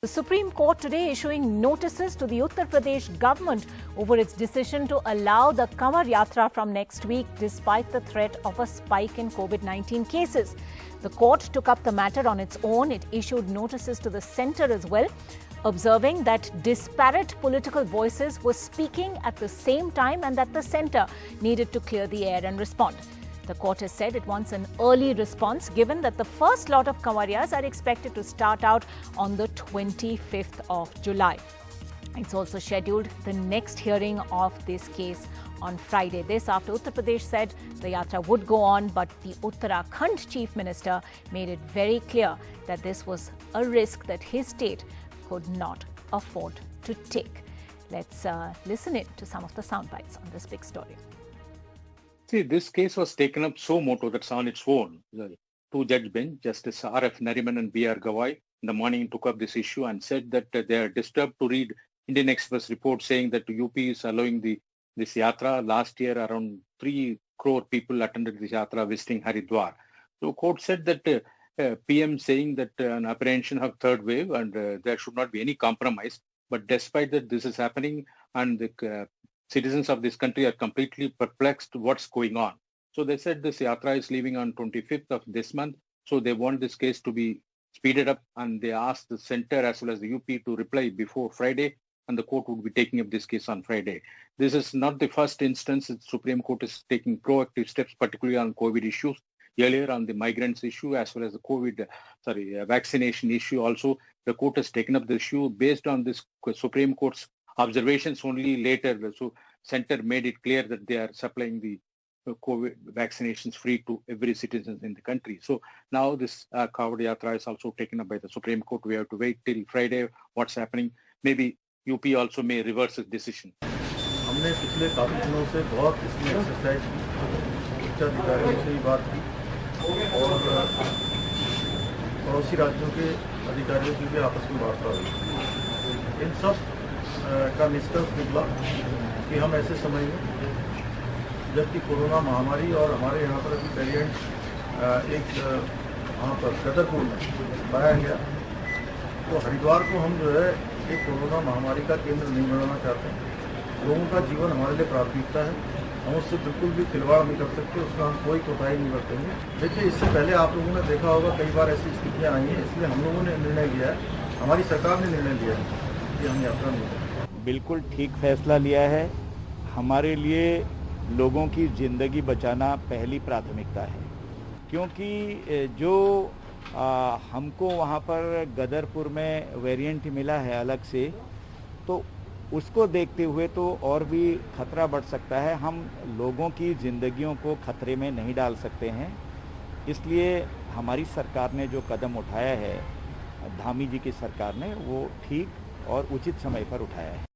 The Supreme Court today issuing notices to the Uttar Pradesh government over its decision to allow the Kanwar Yatra from next week despite the threat of a spike in COVID-19 cases. The court took up the matter on its own. It issued notices to the centre as well, observing that disparate political voices were speaking at the same time and that the centre needed to clear the air and respond. The court has said it wants an early response given that the first lot of Kanwarias are expected to start out on the 25th of July. It's also scheduled the next hearing of this case on Friday. This after Uttar Pradesh said the yatra would go on, but the Uttarakhand Chief Minister made it very clear that this was a risk that his state could not afford to take. Let's listen in to some of the sound bites on this big story. See, this case was taken up so moto that's on its own. The two-judge bench, Justice R.F. Nariman and B.R. Gawai, in the morning took up this issue and said that they are disturbed to read Indian Express report saying that UP is allowing this yatra. Last year, around 3 crore people attended this yatra visiting Haridwar. So court said that PM saying that an apprehension of third wave and there should not be any compromise. But despite that, this is happening and the citizens of this country are completely perplexed what's going on. So they said this yatra is leaving on 25th of this month. So they want this case to be speeded up and they asked the center as well as the UP to reply before Friday and the court would be taking up this case on Friday. This is not the first instance. The Supreme Court is taking proactive steps, particularly on COVID issues. Earlier on the migrants issue as well as the vaccination issue also, the court has taken up the issue based on this Supreme Court's observations only later. So center made it clear that they are supplying the COVID vaccinations free to every citizen in the country. So now this Kanwar Yatra is also taken up by the Supreme Court. We have to wait till Friday what's happening. Maybe UP also may reverse its decision. हमने पिछले काफी दिनों से बहुत इसमें exercise की, उच्च अधिकारियों से भी बात की और पड़ोसी राज्यों के अधिकारियों की भी आपस में वार्ता हुई। इन सब का निष्कर्ष निकला कि हम ऐसे समय में जबकि कोरोना महामारी और हमारे यहाँ पर अभी वेरिएंट एक वहाँ पर छतरपुर में पाया गया, तो हरिद्वार को हम जो है एक कोरोना महामारी का केंद्र नहीं बनाना चाहते हैं। लोगों का जीवन हमारे लिए प्राथमिकता है, हम उससे बिल्कुल भी खिलवाड़ नहीं कर सकते, उसका हम कोई कोताही नहीं बरतेंगे। देखिए, इससे पहले आप लोगों ने देखा होगा कई बार ऐसी स्थितियाँ आई हैं, इसलिए हम लोगों ने निर्णय लिया है, हमारी सरकार ने निर्णय लिया है कि हम यात्रा नहीं करें। बिल्कुल ठीक फैसला लिया है। हमारे लिए लोगों की ज़िंदगी बचाना पहली प्राथमिकता है, क्योंकि जो हमको वहाँ पर गदरपुर में वेरिएंट मिला है अलग से, तो उसको देखते हुए तो और भी खतरा बढ़ सकता है। हम लोगों की ज़िंदगियों को खतरे में नहीं डाल सकते हैं, इसलिए हमारी सरकार ने जो कदम उठाया है, धामी जी की सरकार ने, वो ठीक और उचित समय पर उठाया है।